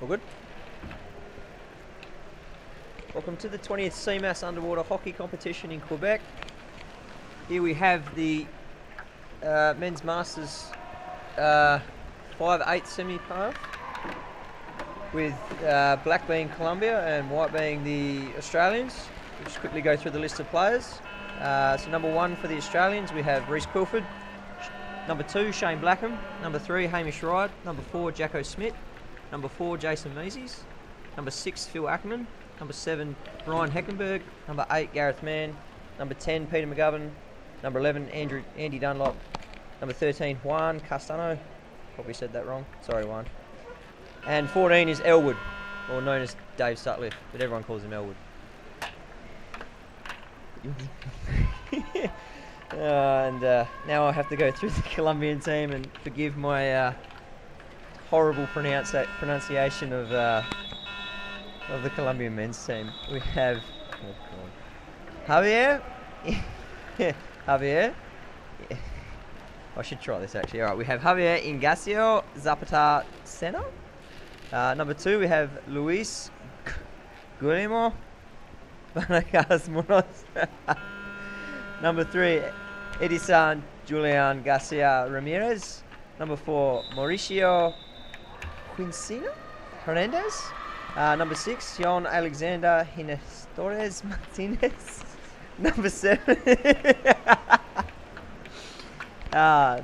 All good? Welcome to the 20th CMAS underwater hockey competition in Quebec. Here we have the men's masters 5/8 semi-par, with black being Colombia and white being the Australians. We'll just quickly go through the list of players. So number 1 for the Australians, we have Reece Quilford. Number 2, Shane Blackham. Number 3, Hamish Wright. Number 4, Jacko Smith. Number 4, Jason Meeses. Number 6, Phil Ackerman. Number 7, Ryan Heckenberg. Number 8, Gareth Mann. Number 10, Peter McGovern. Number 11, Andy Dunlop. Number 13, Juan Castano. Probably said that wrong. Sorry, Juan. And 14 is Elwood, or known as Dave Sutcliffe, but everyone calls him Elwood. Now I have to go through the Colombian team and forgive my horrible pronunciation of the Colombian men's team. We have Javier. Javier. Yeah. I should try this actually. All right, we have Javier Ingacio Zapata Sena. Number 2, we have Luis Guillermo Vanagas Munoz. Number 3, Edison Julian Garcia Ramirez. Number 4, Mauricio Quincina Hernandez. Number 6, John Alexander Hines Torres Martinez. Number 7,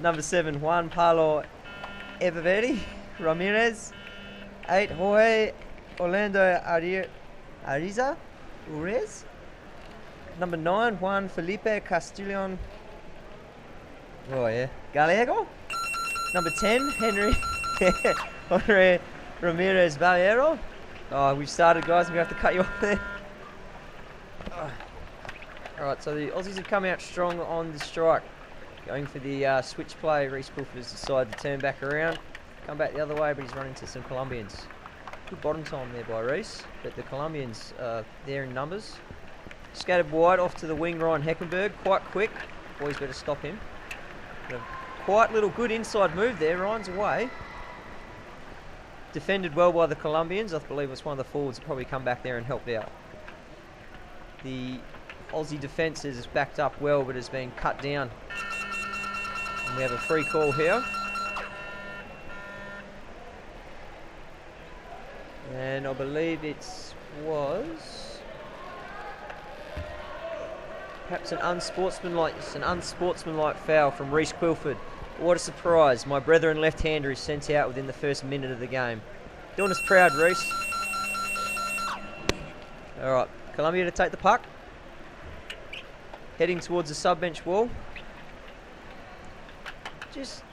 number 7, Juan Pablo Echeverri Ramirez. 8, Jorge Orlando Ariza Urez. Number 9, Juan Felipe Castillon Gallego. Number 10, Henry Ramirez Valero. Oh, we've started, guys. We have to cut you off there. Alright, so the Aussies have come out strong on the strike. Going for the switch play. Reece Quilford has decided to turn back around. Come back the other way, but he's run into some Colombians. Good bottom time there by Reece, but the Colombians are there in numbers. Scattered wide off to the wing, Ryan Heckenberg. Quite quick. Boys better stop him. But a quite little good inside move there. Ryan's away. Defended well by the Colombians. I believe it's one of the forwards that probably come back there and helped out. The Aussie defence is backed up well, but has been cut down. And we have a free call here. And I believe it was perhaps an unsportsmanlike foul from Reece Quilford. What a surprise. My brethren left-hander is sent out within the first minute of the game. Doing us proud, Reece. Alright, Colombia to take the puck. Heading towards the sub-bench wall. Just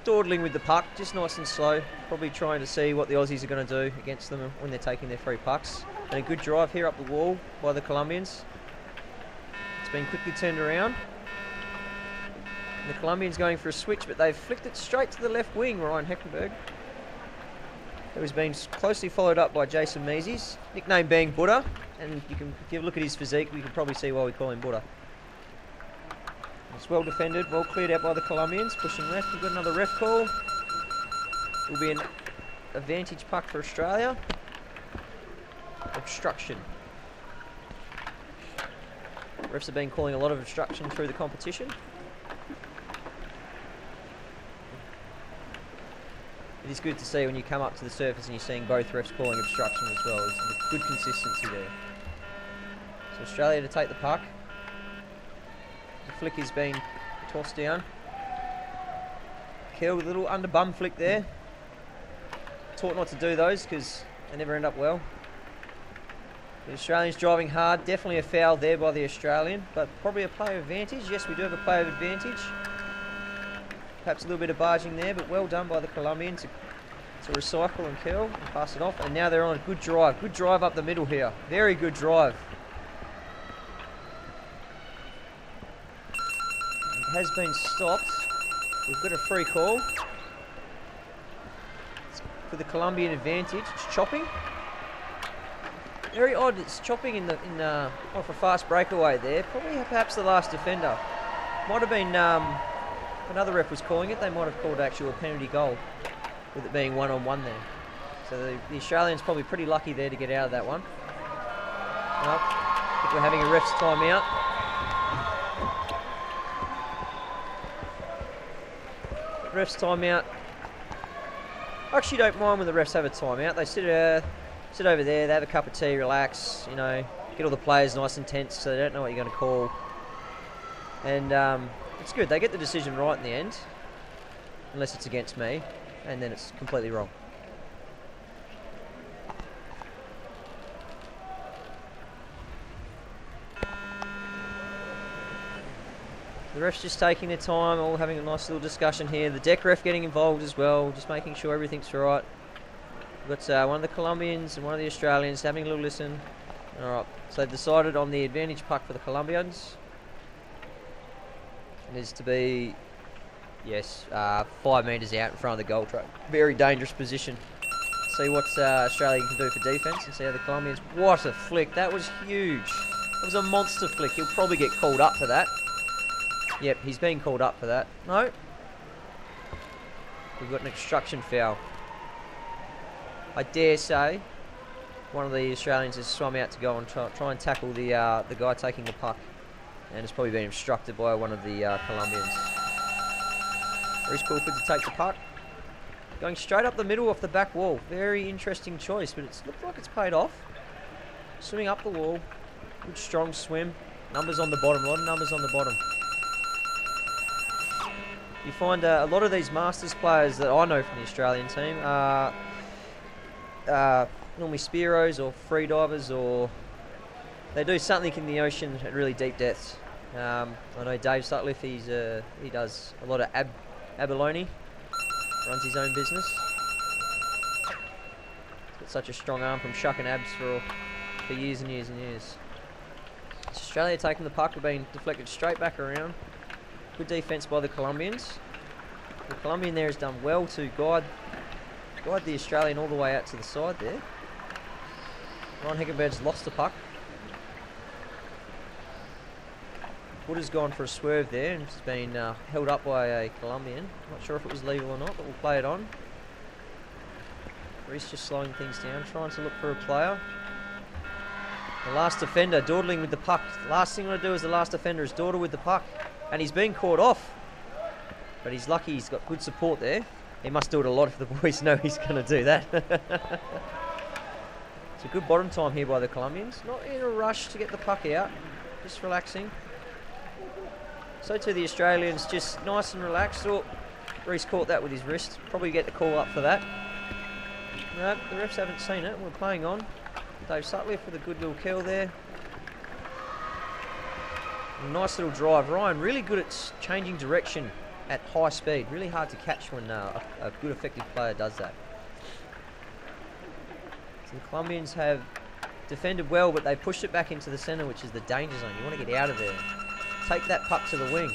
dawdling with the puck, just nice and slow. Probably trying to see what the Aussies are going to do against them when they're taking their free pucks. And a good drive here up the wall by the Colombians. It's been quickly turned around. And the Colombians going for a switch, but they've flicked it straight to the left wing, Ryan Heckenberg. It was being closely followed up by Jason Meeses, nickname being Buddha. And you can, if you look at his physique, you can probably see why we call him Buddha. It's well defended, well cleared out by the Colombians. Pushing left, we've got another ref call. It will be an advantage puck for Australia. Obstruction. Refs have been calling a lot of obstruction through the competition. It is good to see when you come up to the surface and you're seeing both refs calling obstruction as well. There's good consistency there. So Australia to take the puck. The flick has been tossed down. Kill with a little under bum flick there. Taught not to do those because they never end up well. The Australians driving hard. Definitely a foul there by the Australian, but probably a player advantage. Yes, we do have a player advantage. Perhaps a little bit of barging there, but well done by the Colombian to recycle and curl and pass it off. And now they're on a good drive. Good drive up the middle here. Very good drive. It has been stopped. We've got a free call. It's for the Colombian advantage. It's chopping. Very odd. It's chopping off a fast breakaway there. Probably perhaps the last defender. Might have been another ref was calling it. They might have called actually a penalty goal with it being one-on-one there. So the Australians probably pretty lucky there to get out of that one. Well, I think we're having a ref's timeout. Ref's timeout. I actually don't mind when the refs have a timeout. They sit over there, they have a cup of tea, relax, you know, get all the players nice and tense so they don't know what you're going to call. And it's good. They get the decision right in the end, unless it's against me, and then it's completely wrong. The ref's just taking their time, all having a nice little discussion here. The deck ref getting involved as well, just making sure everything's right. We've got one of the Colombians and one of the Australians having a little listen. Alright, so they've decided on the advantage puck for the Colombians. It is to be, yes, 5 metres out in front of the goal track. Very dangerous position. See what Australia can do for defence and see how the Colombians... What a flick, that was huge. That was a monster flick. He'll probably get called up for that. Yep, he's been called up for that. No. We've got an obstruction foul. I dare say one of the Australians has swum out to go and try and tackle the guy taking the puck, and has probably been obstructed by one of the Colombians. Reece Crawford to take the puck. Going straight up the middle off the back wall. Very interesting choice, but it's looked like it's paid off. Swimming up the wall. Good strong swim. Numbers on the bottom. A lot of numbers on the bottom. You find a lot of these Masters players that I know from the Australian team are normally Spearos or free divers, or they do something in the ocean at really deep depths. I know Dave Sutcliffe, he does a lot of abalone, runs his own business. He's got such a strong arm from shucking abs for years and years and years. Australia taking the puck, being deflected straight back around. Good defence by the Colombians. The Colombian there has done well to guide the Australian all the way out to the side there. Ryan Heckenberg's lost the puck. Wood gone for a swerve there and has been held up by a Colombian. Not sure if it was legal or not, but we'll play it on. Reece just slowing things down, trying to look for a player. The last defender dawdling with the puck. The last thing I want to do as the last defender is dawdle with the puck. And he's been caught off. But he's lucky he's got good support there. He must do it a lot if the boys know he's going to do that. It's a good bottom time here by the Colombians. Not in a rush to get the puck out. Just relaxing. So too the Australians, just nice and relaxed. Oh, Reece caught that with his wrist. Probably get the call up for that. No, the refs haven't seen it. We're playing on. Dave Sutcliffe with a good little kill there. Nice little drive. Ryan really good at changing direction at high speed. Really hard to catch when a good effective player does that. So the Colombians have defended well, but they pushed it back into the centre, which is the danger zone. You want to get out of there. Take that puck to the wing.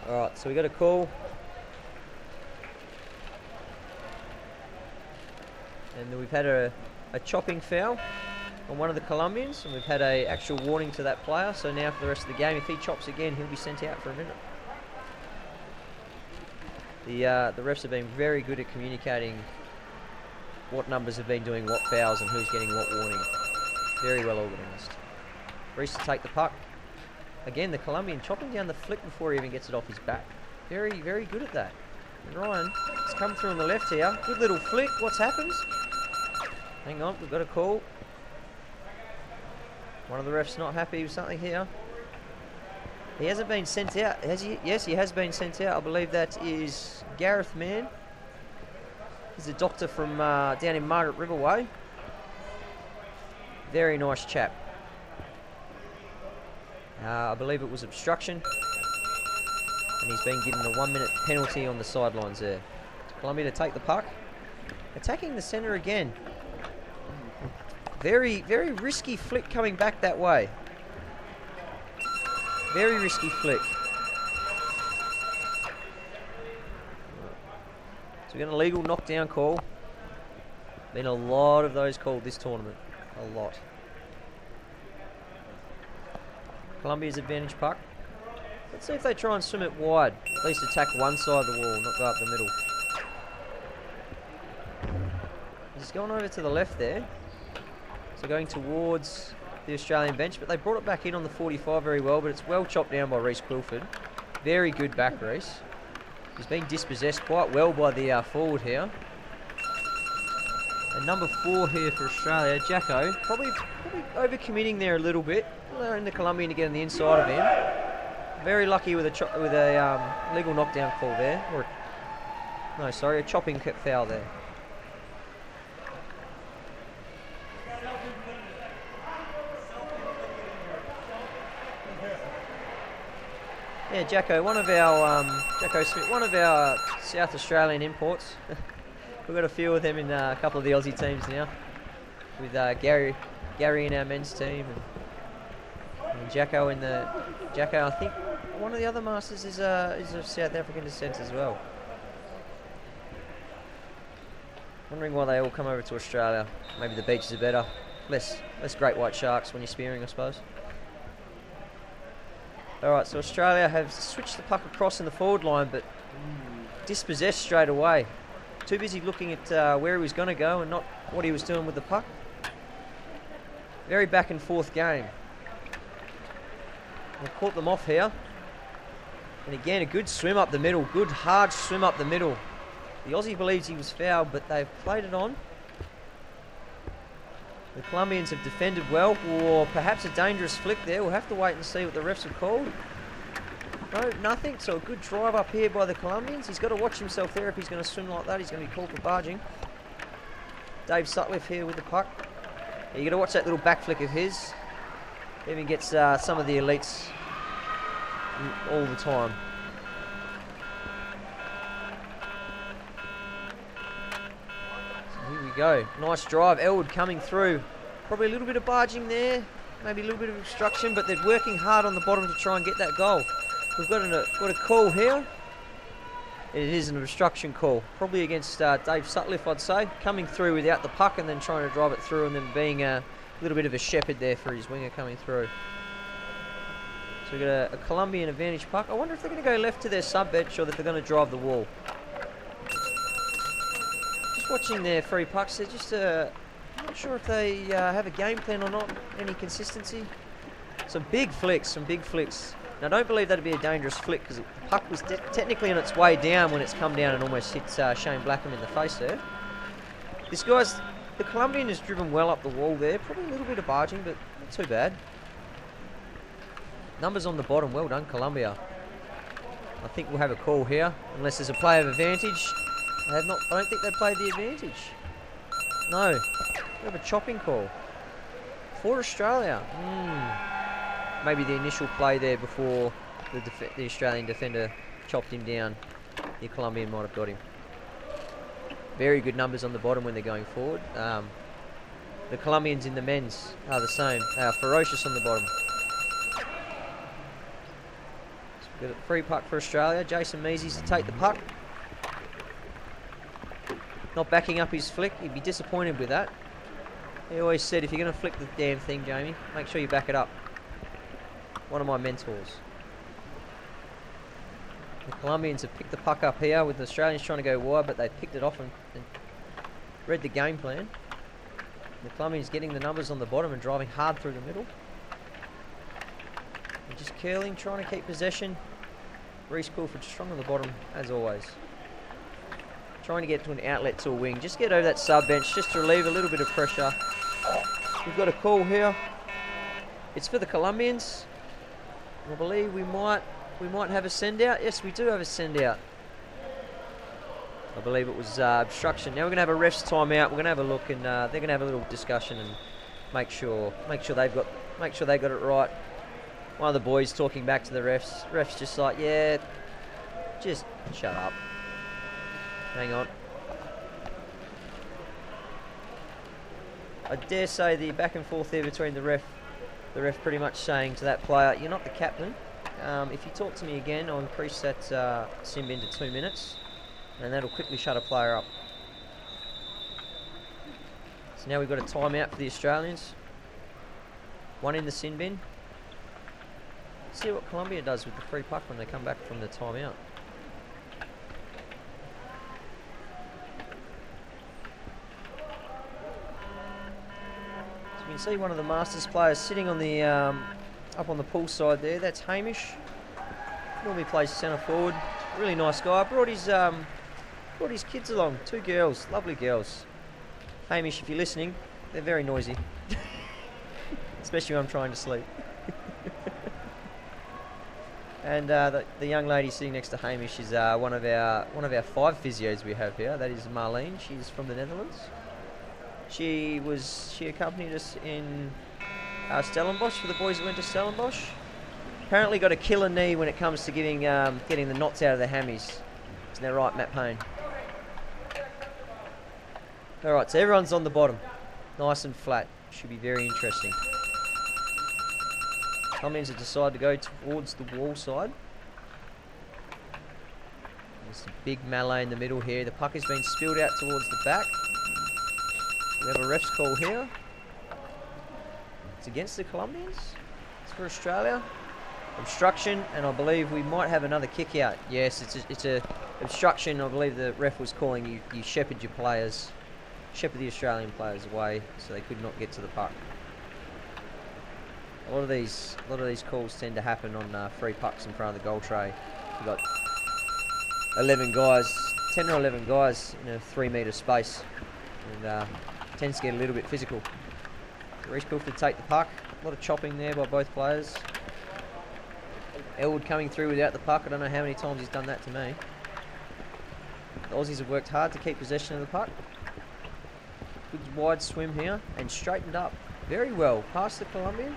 Alright, so we got a call. And then we've had a chopping foul on one of the Colombians, and we've had a actual warning to that player. So now for the rest of the game, if he chops again, he'll be sent out for a minute. The refs have been very good at communicating what numbers have been doing what fouls and who's getting what warning. Very well organised. Reece to take the puck. Again, the Colombian chopping down the flick before he even gets it off his back. Very, very good at that. And Ryan has come through on the left here. Good little flick. What's happened? Hang on, we've got a call. One of the refs not happy with something here. He hasn't been sent out, has he? Yes, he has been sent out. I believe that is Gareth Mann. He's a doctor from down in Margaret River Way. Very nice chap. I believe it was obstruction. And he's been given a 1-minute penalty on the sidelines there. Colombia to take the puck. Attacking the centre again. Very, very risky flick coming back that way. Very risky flick. So we got an illegal knockdown call. Been a lot of those called this tournament. A lot. Colombia's advantage puck. Let's see if they try and swim it wide. At least attack one side of the wall, not go up the middle. He's gone over to the left there. So going towards the Australian bench, but they brought it back in on the 45 very well, but it's well chopped down by Reece Quilford. Very good back, Reece. He's been dispossessed quite well by the forward here. And number 4 here for Australia, Jacko, probably overcommitting there a little bit, allowing the Colombian to get on the inside of him. Very lucky with a legal knockdown call there, a chopping foul there. Yeah, Jacko, Jacko Smith, one of our South Australian imports. We've got a few of them in a couple of the Aussie teams now, with Gary in our men's team, and Jacko I think one of the other masters is of South African descent as well. Wondering why they all come over to Australia. Maybe the beaches are better, less great white sharks when you're spearing, I suppose. Alright, so Australia have switched the puck across in the forward line, but dispossessed straight away. Too busy looking at where he was going to go and not what he was doing with the puck. Very back and forth game. They caught them off here. And again, a good swim up the middle. Good hard swim up the middle. The Aussie believes he was fouled, but they've played it on. The Colombians have defended well, or perhaps a dangerous flick there. We'll have to wait and see what the refs have called. No, nothing. So a good drive up here by the Colombians. He's got to watch himself there if he's going to swim like that. He's going to be called for barging. Dave Sutcliffe here with the puck. Yeah, you got to watch that little back flick of his. Even gets some of the elites all the time. Here we go. Nice drive. Elwood coming through. Probably a little bit of barging there. Maybe a little bit of obstruction, but they're working hard on the bottom to try and get that goal. We've got a call here. It is an obstruction call. Probably against Dave Sutcliffe, I'd say. Coming through without the puck and then trying to drive it through and then being a little bit of a shepherd there for his winger coming through. So we've got a Colombian advantage puck. I wonder if they're going to go left to their sub bench or if they're going to drive the wall. Watching their free pucks, they're just I'm not sure if they have a game plan or not, any consistency. Some big flicks. Now I don't believe that'd be a dangerous flick because the puck was technically on its way down when it's come down and almost hit Shane Blackham in the face there. The Colombian has driven well up the wall there, probably a little bit of barging, but not too bad. Numbers on the bottom, well done Colombia. I think we'll have a call here, unless there's a play of advantage. I don't think they played the advantage. No. We have a chopping call. For Australia. Maybe the initial play there before the Australian defender chopped him down. The Colombian might have got him. Very good numbers on the bottom when they're going forward. The Colombians in the men's are the same. They are ferocious on the bottom. So we've got a free puck for Australia. Jason Measies to take the puck. Not backing up his flick. He'd be disappointed with that. He always said, if you're going to flick the damn thing, Jamie, make sure you back it up. One of my mentors. The Colombians have picked the puck up here with the Australians trying to go wide, but they picked it off and read the game plan. The Colombians getting the numbers on the bottom and driving hard through the middle. They're just curling, trying to keep possession. Reece Quilford strong on the bottom, as always. Trying to get to an outlet to a wing. Just get over that sub bench just to relieve a little bit of pressure. We've got a call here. It's for the Colombians. I believe we might have a send out. Yes, we do have a send out. I believe it was obstruction. Now we're going to have a ref's timeout. We're going to have a look and they're going to have a little discussion and make sure they got it right. One of the boys talking back to the refs. Ref's just like, yeah, just shut up. Hang on. I dare say the back and forth there between the ref pretty much saying to that player, you're not the captain. If you talk to me again, I'll increase that sim bin to 2 minutes, and that'll quickly shut a player up. So now we've got a timeout for the Australians. One in the sin bin. Let's see what Colombia does with the free puck when they come back from the timeout. can see one of the Masters players sitting on the up on the pool side there. That's Hamish. Normally plays centre forward. Really nice guy. Brought his kids along. 2 girls, lovely girls. Hamish, if you're listening, they're very noisy, especially when I'm trying to sleep. And the young lady sitting next to Hamish is one of our 5 physios we have here. That is Marlene. She's from the Netherlands. She accompanied us in Stellenbosch for the boys that went to Stellenbosch. Apparently got a killer knee when it comes to getting the knots out of the hammies. Isn't that right, Matt Payne? All right, so everyone's on the bottom, nice and flat. Should be very interesting. Colombians have decided to go towards the wall side. There's a big melee in the middle here. The puck has been spilled out towards the back. We have a ref's call here. It's against the Colombians. It's for Australia. Obstruction, and I believe we might have another kick out. Yes, it's a obstruction. I believe the ref was calling you shepherd your players, shepherd the Australian players away, so they could not get to the puck. A lot of these calls tend to happen on free pucks in front of the goal tray. You've got 11 guys, 10 or 11 guys in a 3 metre space, and tends to get a little bit physical. Reese Pilford take the puck. A lot of chopping there by both players. Elwood coming through without the puck. I don't know how many times he's done that to me. The Aussies have worked hard to keep possession of the puck. Good wide swim here and straightened up very well past the Colombian.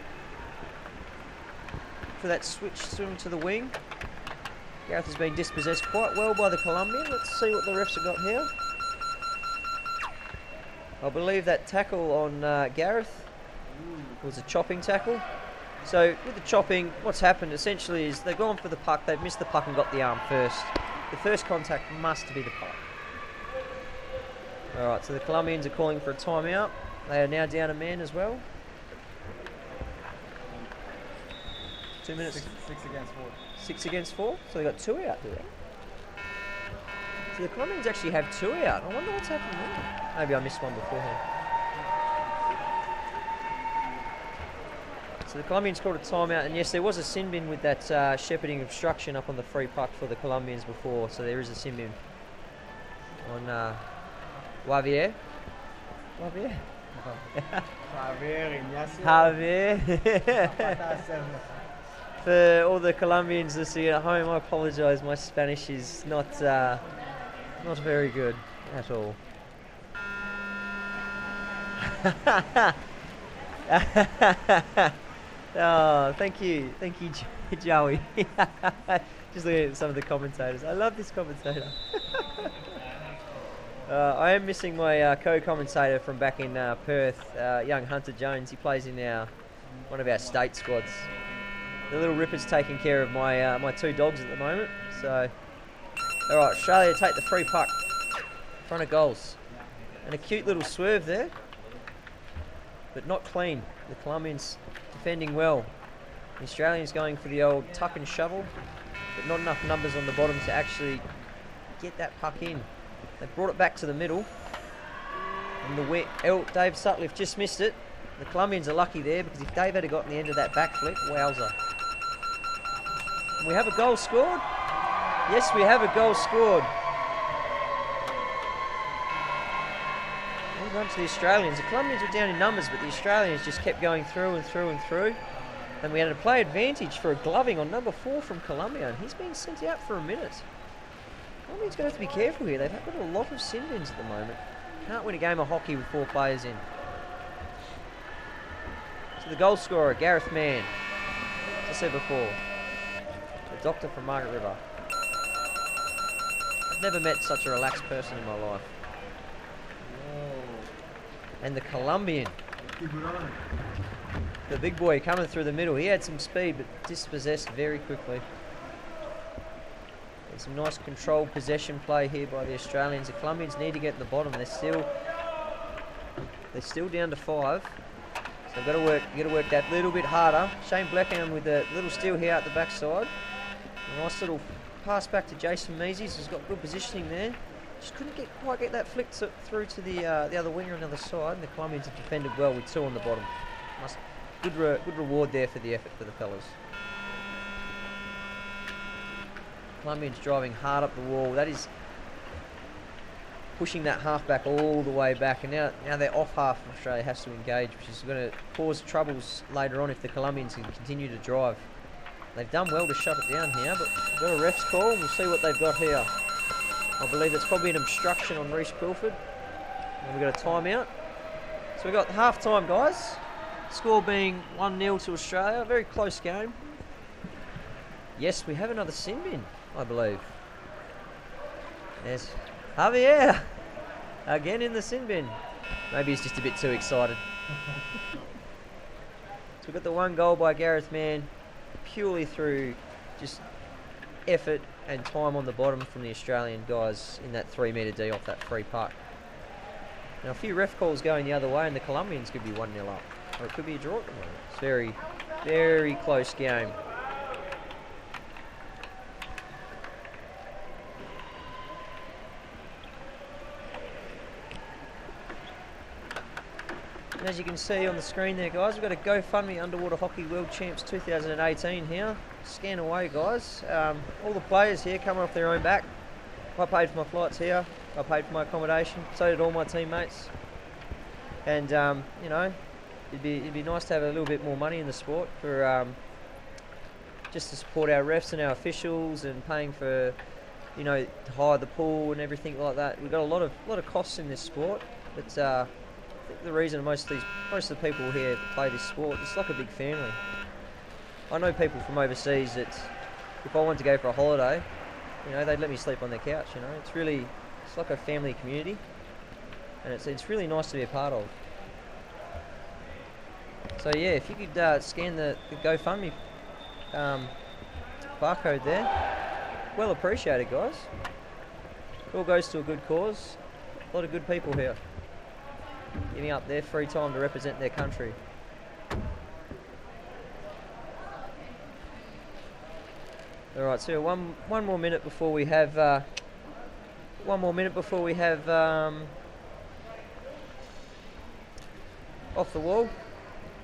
For that switch swim to the wing. Gareth has been dispossessed quite well by the Colombian. Let's see what the refs have got here. I believe that tackle on Gareth was a chopping tackle. So with the chopping, what's happened essentially is they've gone for the puck, they've missed the puck and got the arm first. The first contact must be the puck. Alright, so the Colombians are calling for a timeout. They are now down a man as well. 2 minutes. 6 against 4. 6 against 4? So they got 2 out here. So the Colombians actually have 2 out. I wonder what's happened there. Maybe I missed one beforehand. So the Colombians called a timeout, and yes, there was a sin bin with that shepherding obstruction up on the free puck for the Colombians before, so there is a sin bin on Javier. Javier? Javier. For all the Colombians listening at home, I apologise. My Spanish is not very good at all. Oh, thank you, Joey. Just looking at some of the commentators. I love this commentator. I am missing my co-commentator from back in Perth, young Hunter Jones. He plays in one of our state squads. The little ripper's taking care of my my 2 dogs at the moment. So, all right, Australia take the free puck in front of goals, and a cute little swerve there, but not clean. The Colombians defending well. The Australians going for the old tuck and shovel, but not enough numbers on the bottom to actually get that puck in. They brought it back to the middle, and Dave Sutcliffe just missed it. The Colombians are lucky there, because if Dave had gotten the end of that backflip, wowza. And we have a goal scored. Yes, we have a goal scored. Well done to the Australians. The Colombians were down in numbers, but the Australians just kept going through and through and through. And we had a play advantage for a gloving on number 4 from Colombia, and he's been sent out for a minute. Colombians going to have to be careful here. They've got a lot of sin bins at the moment. Can't win a game of hockey with 4 players in. So the goal scorer, Gareth Mann. As I said before, the doctor from Margaret River. I've never met such a relaxed person in my life. And the Colombian, the big boy coming through the middle. He had some speed, but dispossessed very quickly. There's some nice controlled possession play here by the Australians. The Colombians need to get in the bottom. They're still down to 5. So they've got to work that little bit harder. Shane Bleckham with a little steal here at the backside. A nice little pass back to Jason Meeses, who's got good positioning there. Just couldn't quite get that flick through to the other winger on the other side. And the Colombians have defended well with 2 on the bottom. Good reward there for the effort for the fellas. Colombians driving hard up the wall. That is pushing that half back all the way back, and now their off half of Australia has to engage, which is going to cause troubles later on if the Colombians can continue to drive. They've done well to shut it down here, but we've got a ref's call, and we'll see what they've got here. I believe it's probably an obstruction on Reece Quilford, and we've got a timeout. So we've got half time, guys. Score being 1-0 to Australia. Very close game. Yes, we have another sin bin, I believe. There's Javier again in the sin bin. Maybe he's just a bit too excited. So we've got the 1 goal by Gareth Mann, purely through just effort and time on the bottom from the Australian guys in that 3 metre D off that free puck. Now a few ref calls going the other way, and the Colombians could be 1-0 up, or it could be a draw at the moment. It's very, very close game. And as you can see on the screen there, guys, we've got a GoFundMe Underwater Hockey World Champs 2018 here. Scan away, guys. All the players here coming off their own back. I paid for my flights here. I paid for my accommodation. So did all my teammates. And you know, it'd be nice to have a little bit more money in the sport for just to support our refs and our officials, and paying for, you know, to hire the pool and everything like that. We've got a lot of costs in this sport, but the reason most of the people here that play this sport, it's like a big family. I know people from overseas that if I wanted to go for a holiday, you know, they'd let me sleep on their couch. You know, it's like a family community, and it's really nice to be a part of. So yeah, if you could scan the GoFundMe barcode there, well appreciated, guys. It all goes to a good cause. A lot of good people here, giving up their free time to represent their country. All right, so one more minute before we have off the wall.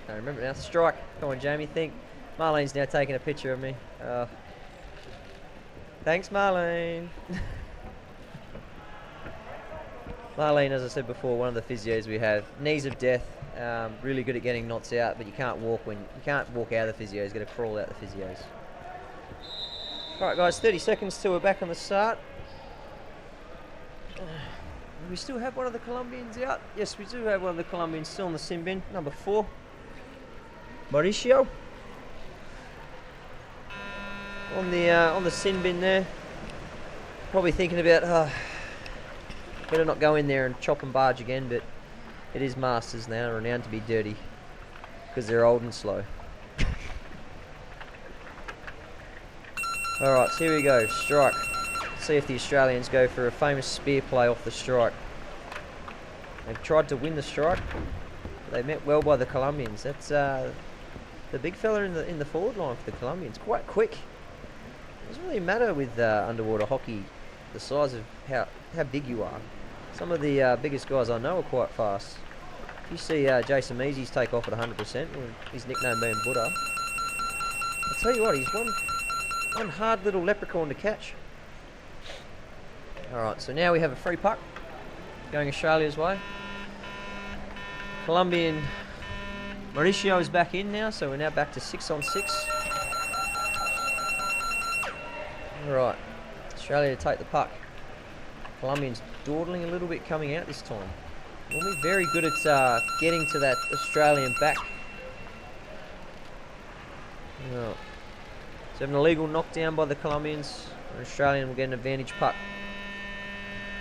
I remember now. Strike. Come on, Jamie. Think. Marlene's now taking a picture of me. Thanks, Marlene. Marlene, as I said before, one of the physios we have. Knees of death. Really good at getting knots out, but you can't walk out of the physio. He's got to crawl out the physios. All right, guys. 30 seconds till we're back on the start. We still have one of the Colombians out. Yes, we do have one of the Colombians still in the sin bin. Number 4, Mauricio. On the sin bin there. Probably thinking about, better not go in there and chop and barge again, but it is Masters now, renowned to be dirty, because they're old and slow. Alright, so here we go, strike. See if the Australians go for a famous spear play off the strike. They've tried to win the strike, but they met well by the Colombians. That's the big fella in the forward line for the Colombians. Quite quick. It doesn't really matter with underwater hockey, the size of how big you are. Some of the biggest guys I know are quite fast. If you see Jason Measy's take off at 100%, his nickname being Buddha, I'll tell you what, he's one hard little leprechaun to catch. Alright, so now we have a free puck going Australia's way. Colombian Mauricio is back in now, so we're now back to 6-on-6. Alright, Australia to take the puck. Colombians dawdling a little bit coming out this time. Normally very good at getting to that Australian back. Right. So an illegal knockdown by the Colombians. An Australian will get an advantage puck.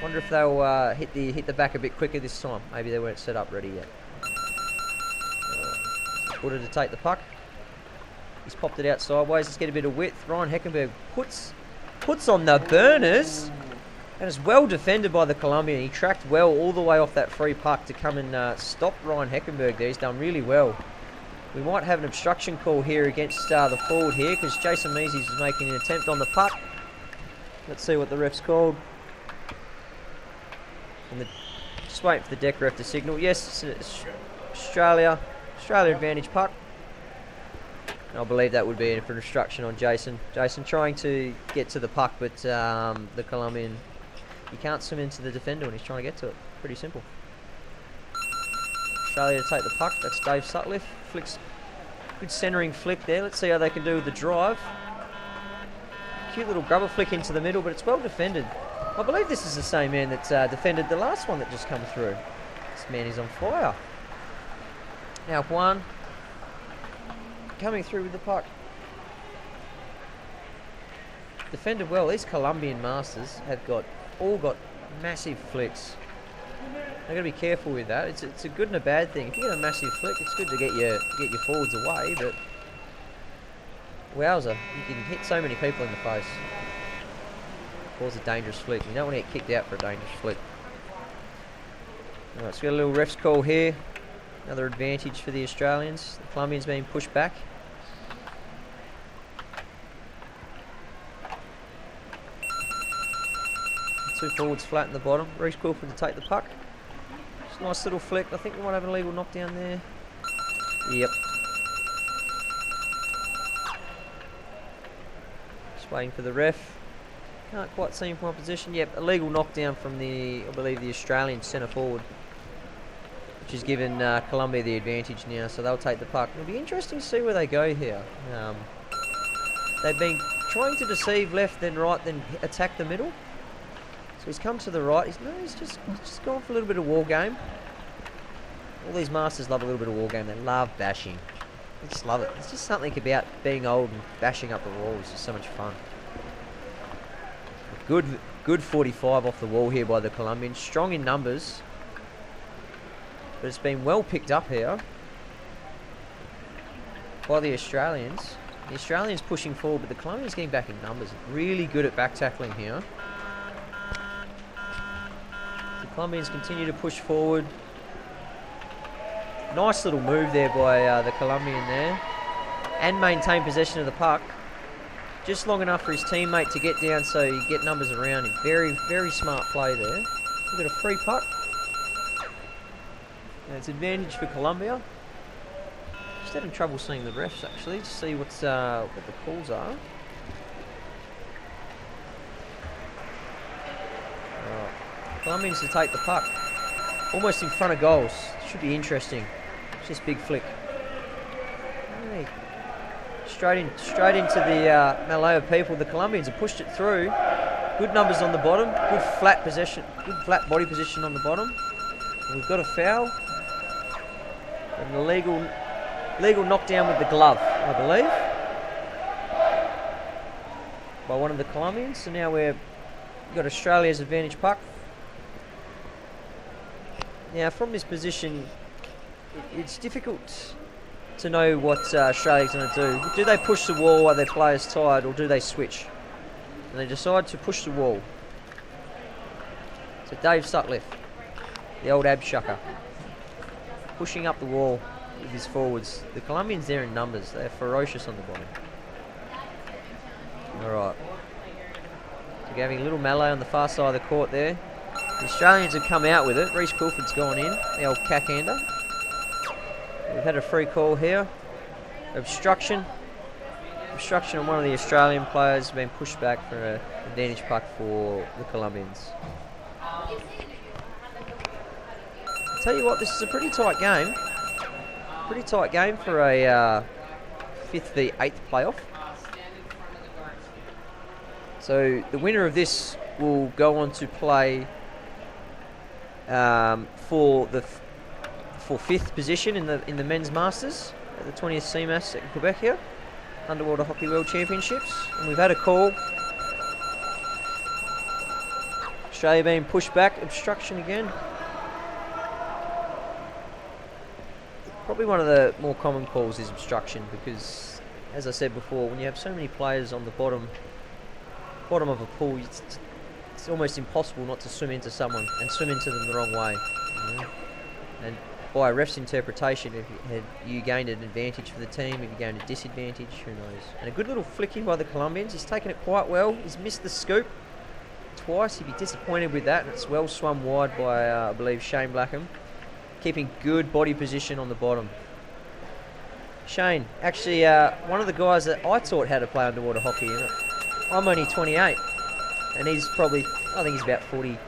Wonder if they'll hit the back a bit quicker this time. Maybe they weren't set up ready yet. Order to take the puck. He's popped it out sideways. Let's get a bit of width. Ryan Heckenberg puts on the burners. And it's well defended by the Colombian. He tracked well all the way off that free puck to come and stop Ryan Heckenberg there. He's done really well. We might have an obstruction call here against the forward here, because Jason Measy's is making an attempt on the puck. Let's see what the ref's called. And just waiting for the deck ref to signal. Yes, it's Australia. Australia advantage puck. And I believe that would be for instruction on Jason. Jason trying to get to the puck, but the Colombian, he can't swim into the defender when he's trying to get to it. Pretty simple. Australia to take the puck. That's Dave Sutcliffe. Flicks. Good centering flick there. Let's see how they can do with the drive. Cute little grubber flick into the middle, but it's well defended. I believe this is the same man that defended the last one that just come through. This man is on fire. Now one. Coming through with the puck. Defended well. These Colombian masters have all got massive flicks. They've got to be careful with that. It's a good and a bad thing. If you get a massive flick, it's good to get your forwards away, but wowza, you can hit so many people in the face. Cause a dangerous flick. You don't want to get kicked out for a dangerous flick. Alright, so we got a little ref's call here. Another advantage for the Australians. The Colombians being pushed back. Two forwards flat in the bottom. Reece Crawford to take the puck. Just a nice little flick. I think we might have an illegal knockdown there. Yep. Just waiting for the ref. Can't quite see him from my position. Yep, illegal knockdown from I believe the Australian centre forward, which has given Colombia the advantage now, so they'll take the puck. It'll be interesting to see where they go here. They've been trying to deceive left, then right, then attack the middle. So he's come to the right. He's just gone for a little bit of war game. All these masters love a little bit of war game. They love bashing. They just love it. It's just something about being old and bashing up the wall. It's just so much fun. Good 45 off the wall here by the Colombians. Strong in numbers. But it's been well picked up here by the Australians. The Australians pushing forward, but the Colombians getting back in numbers. Really good at back tackling here. The Colombians continue to push forward. Nice little move there by the Colombian there. And maintain possession of the puck. Just long enough for his teammate to get down so you get numbers around him. Very, very smart play there. We've got a free puck. And it's advantage for Colombia. Just having trouble seeing the refs actually to see what the calls are. Right. Colombians to take the puck. Almost in front of goals. Should be interesting. It's just big flick. Hey. Straight into the melee of people. The Colombians have pushed it through. Good numbers on the bottom. Good flat possession. Good flat body position on the bottom. And we've got a foul. An illegal knockdown with the glove, I believe, by one of the Colombians. So now we've got Australia's advantage puck. Now from this position, it's difficult to know what Australia's going to do. Do they push the wall while their players tired, or do they switch? And they decide to push the wall. So Dave Sutcliffe, the old ab shucker, pushing up the wall with his forwards. The Colombians there in numbers. They're ferocious on the bottom. Alright. So we're having a little melee on the far side of the court there. The Australians have come out with it. Reece Crawford's gone in. The old cack-hander. We've had a free call here. Obstruction. Obstruction on one of the Australian players. Been pushed back for an advantage puck for the Colombians. I'll tell you what, this is a pretty tight game. Pretty tight game for a 5th v 8th playoff. So the winner of this will go on to play for 5th position in the men's masters at the 20th CMAS at Quebec here, Underwater Hockey World Championships. And we've had a call. Australia being pushed back. Obstruction again. Probably one of the more common calls is obstruction because, as I said before, when you have so many players on the bottom of a pool, it's almost impossible not to swim into someone and swim into them the wrong way. You know? And by a ref's interpretation, have you gained an advantage for the team? Have you gained a disadvantage? Who knows? And a good little flicking by the Colombians. He's taken it quite well. He's missed the scoop twice. He'd be disappointed with that. And it's well swum wide by, I believe, Shane Blackham. Keeping good body position on the bottom. Shane, actually, one of the guys that I taught how to play underwater hockey. I'm only 28, and he's probably, I think he's about 40. What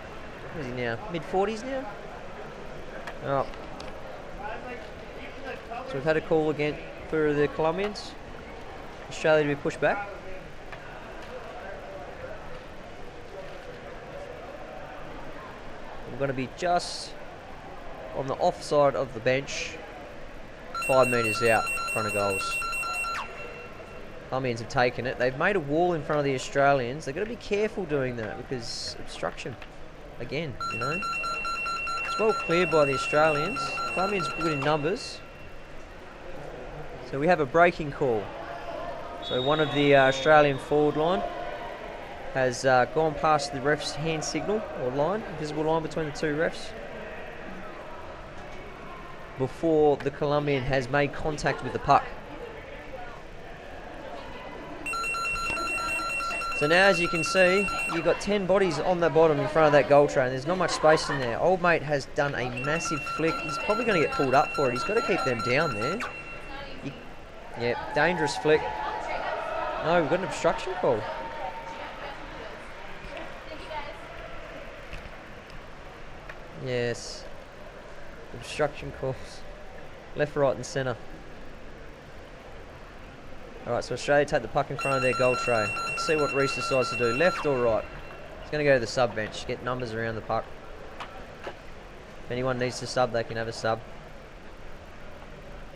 is he now? Mid-40s now? Oh. So we've had a call again for the Colombians. Australia to be pushed back. We're going to be just on the offside of the bench, 5 metres out in front of goals. Colombians have taken it. They've made a wall in front of the Australians. They've got to be careful doing that because obstruction, again, you know. It's well cleared by the Australians. Colombians are good in numbers. So we have a breaking call. So one of the Australian forward line has gone past the ref's hand signal or line, visible line between the two refs, before the Colombian has made contact with the puck. So now, as you can see, you've got 10 bodies on the bottom in front of that goal train. There's not much space in there. Old mate has done a massive flick. He's probably going to get pulled up for it. He's got to keep them down there. Yeah, dangerous flick. No, we've got an obstruction call. Yes. Obstruction calls. Left, right and centre. Alright, so Australia take the puck in front of their goal tray. Let's see what Reece decides to do. Left or right? He's going to go to the sub bench. Get numbers around the puck. If anyone needs to sub, they can have a sub.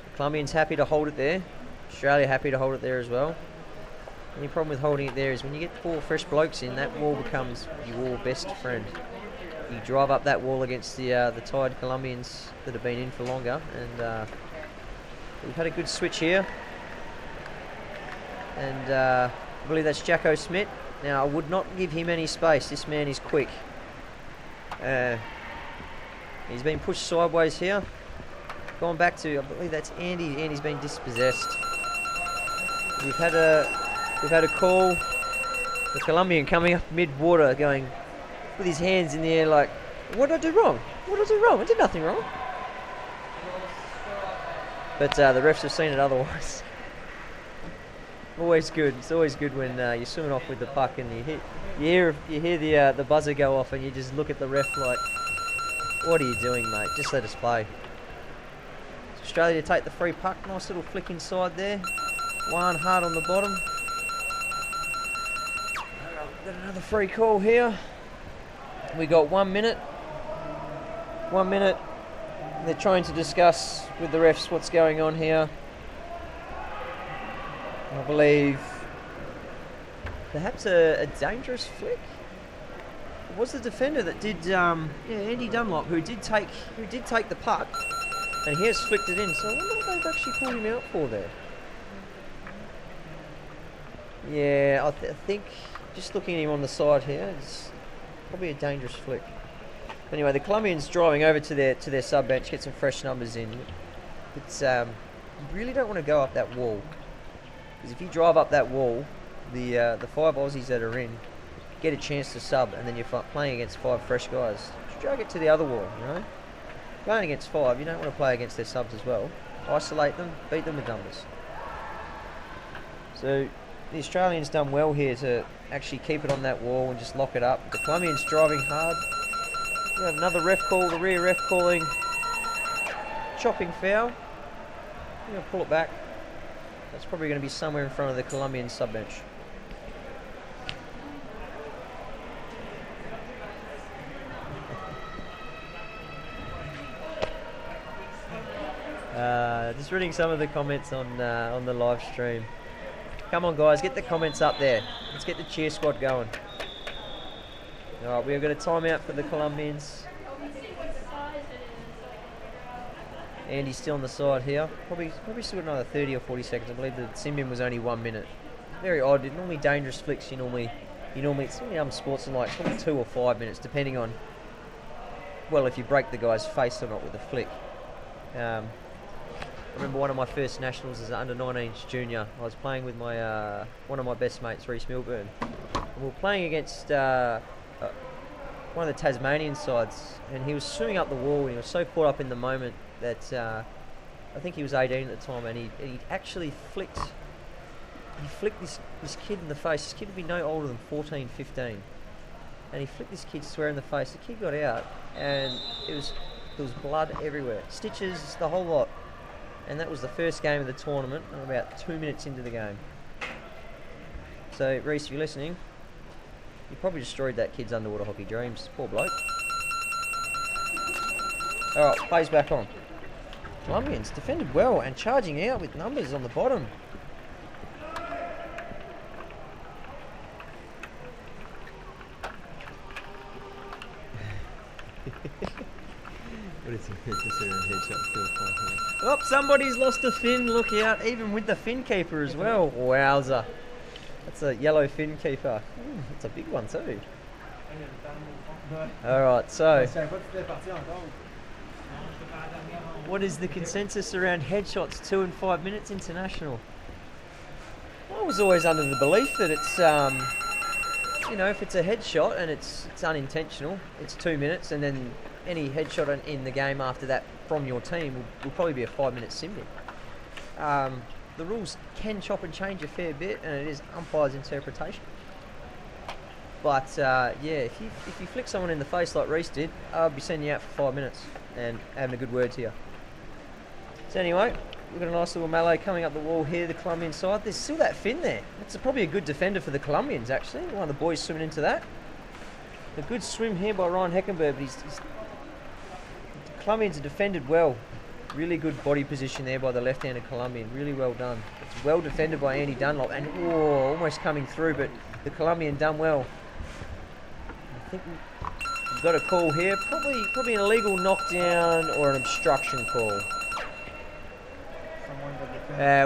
The Colombians happy to hold it there. Australia happy to hold it there as well. The only problem with holding it there is when you get 4 fresh blokes in, that wall becomes your best friend. You drive up that wall against the tired Colombians that have been in for longer, and we've had a good switch here. And I believe that's Jacko Smith. Now, I would not give him any space. This man is quick. He's been pushed sideways here. Gone back to, I believe that's Andy. Andy's been dispossessed. We've had a call. The Colombian coming up mid-water, going with his hands in the air like, what did I do wrong? What did I do wrong? I did nothing wrong. But the refs have seen it otherwise. Always good. It's always good when you're swimming off with the puck and you hear the buzzer go off and you just look at the ref like, what are you doing, mate? Just let us play. So Australia to take the free puck. Nice little flick inside there. One hard on the bottom. Got another free call here. We got 1 minute. 1 minute. They're trying to discuss with the refs what's going on here. I believe perhaps a dangerous flick. It was the defender that did, Andy Dunlop, who did take the puck, and he has flicked it in. So I wonder what they've actually pulled him out for there. Yeah, I think just looking at him on the side here, it's probably a dangerous flick. Anyway, the Colombians driving over to their sub bench, get some fresh numbers in. It's you really don't want to go up that wall. Because if you drive up that wall, the 5 Aussies that are in get a chance to sub, and then you're playing against 5 fresh guys. Just drag it to the other wall, you know? Playing against 5, you don't want to play against their subs as well. Isolate them, beat them with numbers. So the Australians done well here to actually keep it on that wall and just lock it up. The Colombians driving hard. We have another ref call, the rear ref calling chopping foul. I'm going to pull it back. That's probably going to be somewhere in front of the Colombian sub-bench. Just reading some of the comments on the live stream. Come on, guys, get the comments up there. Let's get the cheer squad going. All right, we've got a timeout for the Colombians. Andy's still on the side here. Probably still got another 30 or 40 seconds. I believe the Symbian was only 1 minute. Very odd. Normally dangerous flicks. You normally it's sports are like it's probably 2 or 5 minutes, depending on if you break the guy's face or not with a flick. I remember one of my first nationals as an under-19s junior. I was playing with my one of my best mates, Reece Milburn. And we were playing against one of the Tasmanian sides, and he was swimming up the wall, and he was so caught up in the moment that I think he was 18 at the time, and he actually flicked this kid in the face. This kid would be no older than 14, 15. And he flicked this kid square in the face. The kid got out, and there was blood everywhere. Stitches, the whole lot. And that was the first game of the tournament. I'm about 2 minutes into the game. So, Reece, if you're listening, you probably destroyed that kid's underwater hockey dreams. Poor bloke. Alright, plays back on. Colombians defended well and charging out with numbers on the bottom. What is it? Oh, somebody's lost a fin. Look out, even with the fin keeper as well. Wowza. That's a yellow fin keeper. That's a big one too. Alright, so what is the consensus around headshots 2 and 5 minutes international? I was always under the belief that it's you know, if it's a headshot and it's unintentional, it's 2 minutes, and then any headshot in the game after that from your team will probably be a 5-minute sim bin. The rules can chop and change a fair bit, and it is umpire's interpretation. But yeah, if you flick someone in the face like Reece did, I'll be sending you out for 5 minutes and having a good word to you. So anyway, we've got a nice little melee coming up the wall here, the Colombian side. There's still that fin there. It's probably a good defender for the Colombians, actually. One of the boys swimming into that. A good swim here by Ryan Heckenberg, but the Colombians are defended well. Really good body position there by the left-handed Colombian. Really well done. It's well defended by Andy Dunlop, and almost coming through, but the Colombian done well. I think we've got a call here. Probably an illegal knockdown or an obstruction call.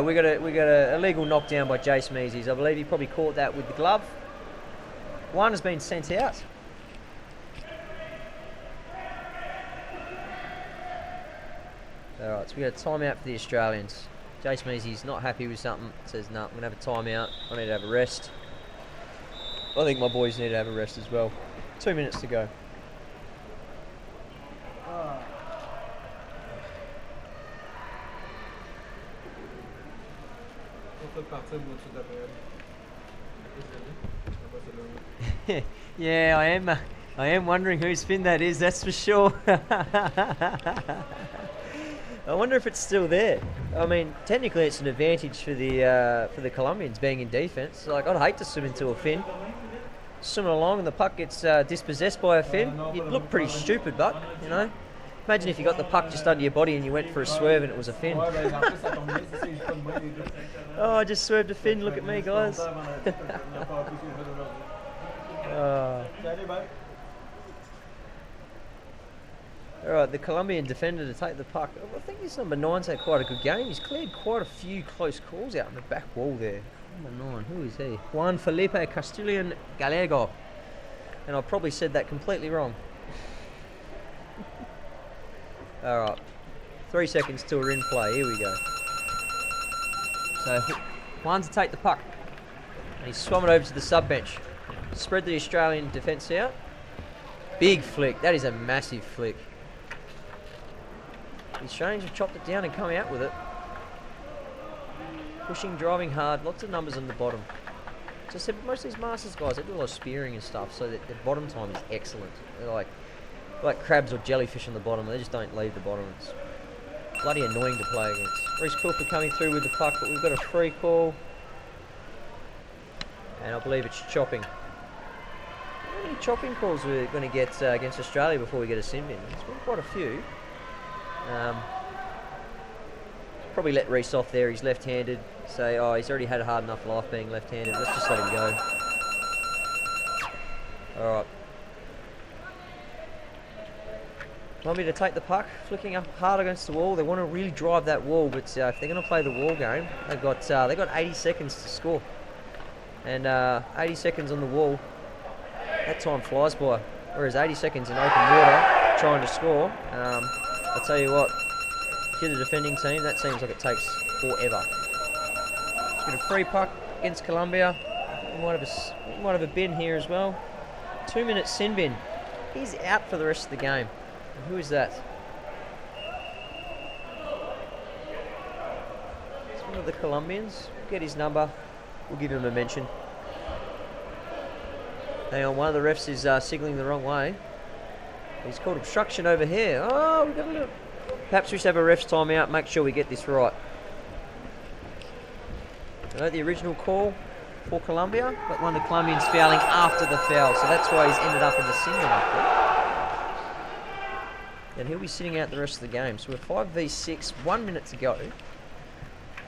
We got a illegal knockdown by Jace Meeses. I believe he probably caught that with the glove. One has been sent out. Alright, so we got a timeout for the Australians. Jace Meeses not happy with something. Says, no, I'm going to have a timeout. I need to have a rest. I think my boys need to have a rest as well. 2 minutes to go. Yeah, I am wondering whose fin that is, that's for sure. I wonder if it's still there. I mean, technically it's an advantage for the Colombians being in defence. Like, I'd hate to swim into a fin. Swimming along and the puck gets dispossessed by a fin. You'd look pretty stupid, but, you know. Imagine if you got the puck just under your body and you went for a swerve and it was a fin. Oh, I just swerved a fin, look at me, guys. Alright, the Colombian defender to take the puck. I think this number 9's had quite a good game. He's cleared quite a few close calls out in the back wall there. Number 9, who is he? Juan Felipe Castellan Gallego. And I probably said that completely wrong. Alright, 3 seconds till we're in play. Here we go. So, Juan to take the puck. And he's swum it over to the sub bench. Spread the Australian defence out. Big flick. That is a massive flick. The Australians have chopped it down and come out with it. Pushing, driving hard. Lots of numbers on the bottom. As I said, most of these Masters guys, they do a lot of spearing and stuff, so that their bottom time is excellent. They're like crabs or jellyfish on the bottom. They just don't leave the bottom. It's bloody annoying to play against. Reece Cooper coming through with the puck, but we've got a free call. And I believe it's chopping. How many chopping calls we're going to get against Australia before we get a sim bin? There's been quite a few. Probably let Reece off there. He's left-handed. Say, oh, he's already had a hard enough life being left-handed. Let's just let him go. All right. Want me to take the puck, flicking up hard against the wall. They want to really drive that wall, but if they're going to play the wall game, they've got 80 seconds to score, and 80 seconds on the wall, that time flies by. Whereas 80 seconds in open water trying to score, I'll tell you what, if you're the defending team, that seems like it takes forever. Let's get a free puck against Colombia. We might have a bin here as well. 2 minute sin bin. He's out for the rest of the game. Who is that? one of the Colombians. Get his number. We'll give him a mention. Hang on, one of the refs is signalling the wrong way. He's called obstruction over here. Oh, we've got a little... Perhaps we should have a ref's timeout, make sure we get this right. I know the original call for Colombia, but one of the Colombians fouling after the foul, so that's why he's ended up in the single after. And he'll be sitting out the rest of the game. So we're 5v6, 1 minute to go.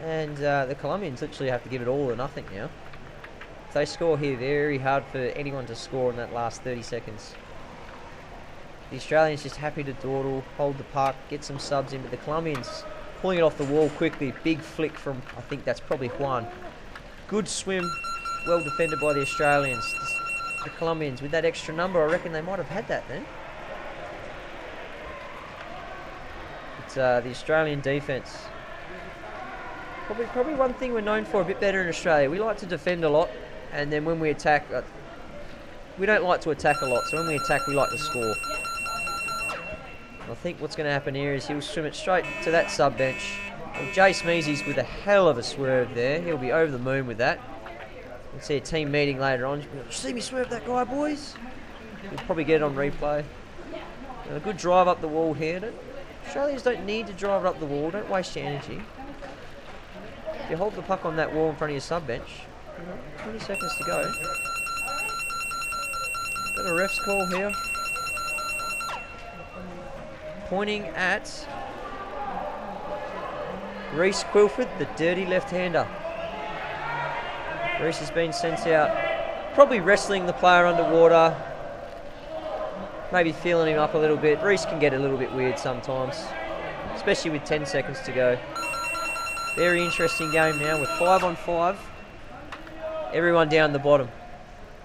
And the Colombians literally have to give it all or nothing now. If they score here, very hard for anyone to score in that last 30 seconds. The Australians just happy to dawdle, hold the puck, get some subs in, but the Colombians pulling it off the wall quickly. Big flick from, I think that's probably Juan. Good swim, well defended by the Australians. The Colombians with that extra number, I reckon they might have had that then. It's the Australian defence. Probably one thing we're known for a bit better in Australia. We like to defend a lot, and then when we attack, we don't like to attack a lot, so when we attack we like to score. I think what's going to happen here is he'll swim it straight to that sub bench. Well, Jace Measy's with a hell of a swerve there. He'll be over the moon with that. We'll see a team meeting later on. Did you see me swerve that guy, boys? We'll probably get it on replay. A good drive up the wall here. Australians don't need to drive it up the wall. Don't waste your energy. If you hold the puck on that wall in front of your sub bench, 20 seconds to go. Got a ref's call here. Pointing at Reece Quilford, the dirty left-hander. Reece has been sent out, probably wrestling the player underwater, maybe feeling him up a little bit. Reece can get a little bit weird sometimes, especially with 10 seconds to go. Very interesting game now with 5 on 5. Everyone down the bottom.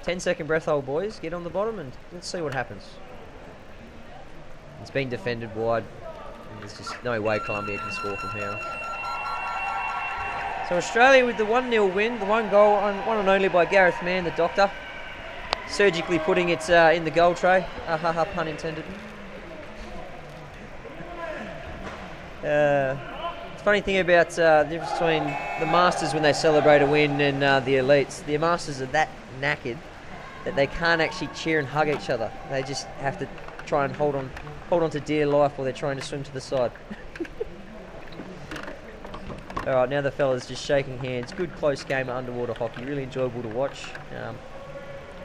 10-second breath hold, boys. Get on the bottom and let's see what happens. It's been defended wide. There's just no way Colombia can score from here. So Australia with the 1-0 win, the 1 goal, one and only by Gareth Mann, the doctor. Surgically putting it in the goal tray. Pun intended. The funny thing about the difference between the Masters when they celebrate a win and the Elites, the Masters are that knackered that they can't actually cheer and hug each other. They just have to try and hold on to dear life while they're trying to swim to the side. Alright, now the fellas just shaking hands. Good close game of underwater hockey. Really enjoyable to watch. A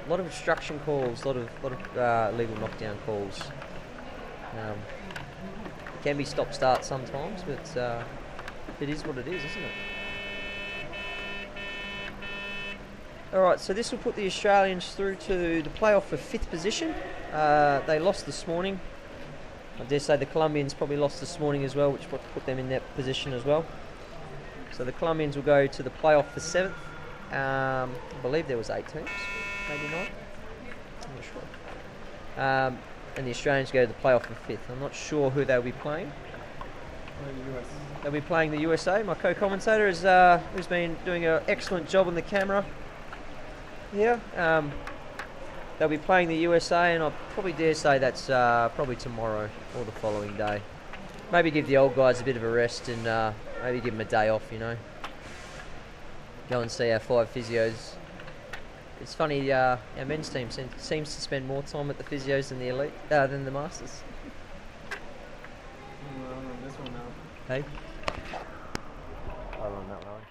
lot of obstruction calls, a lot of legal knockdown calls. Can be stop-start sometimes, but it is what it is, isn't it? Alright, so this will put the Australians through to the playoff for 5th position. They lost this morning. I dare say the Colombians probably lost this morning as well, which put them in that position as well. So the Colombians will go to the playoff for 7th. I believe there was 8 teams, maybe 9. I'm not sure. And the Australians go to the playoff for 5th. I'm not sure who they'll be playing. They'll be playing the USA. My co-commentator is who's been doing an excellent job on the camera here. They'll be playing the USA, and I'll probably dare say that's probably tomorrow or the following day. Maybe give the old guys a bit of a rest and maybe give them a day off, you know. Go and see our 5 physios. It's funny, our men's team seems to spend more time at the physios than the elite, than the Masters. This one now. Hey? I run that one.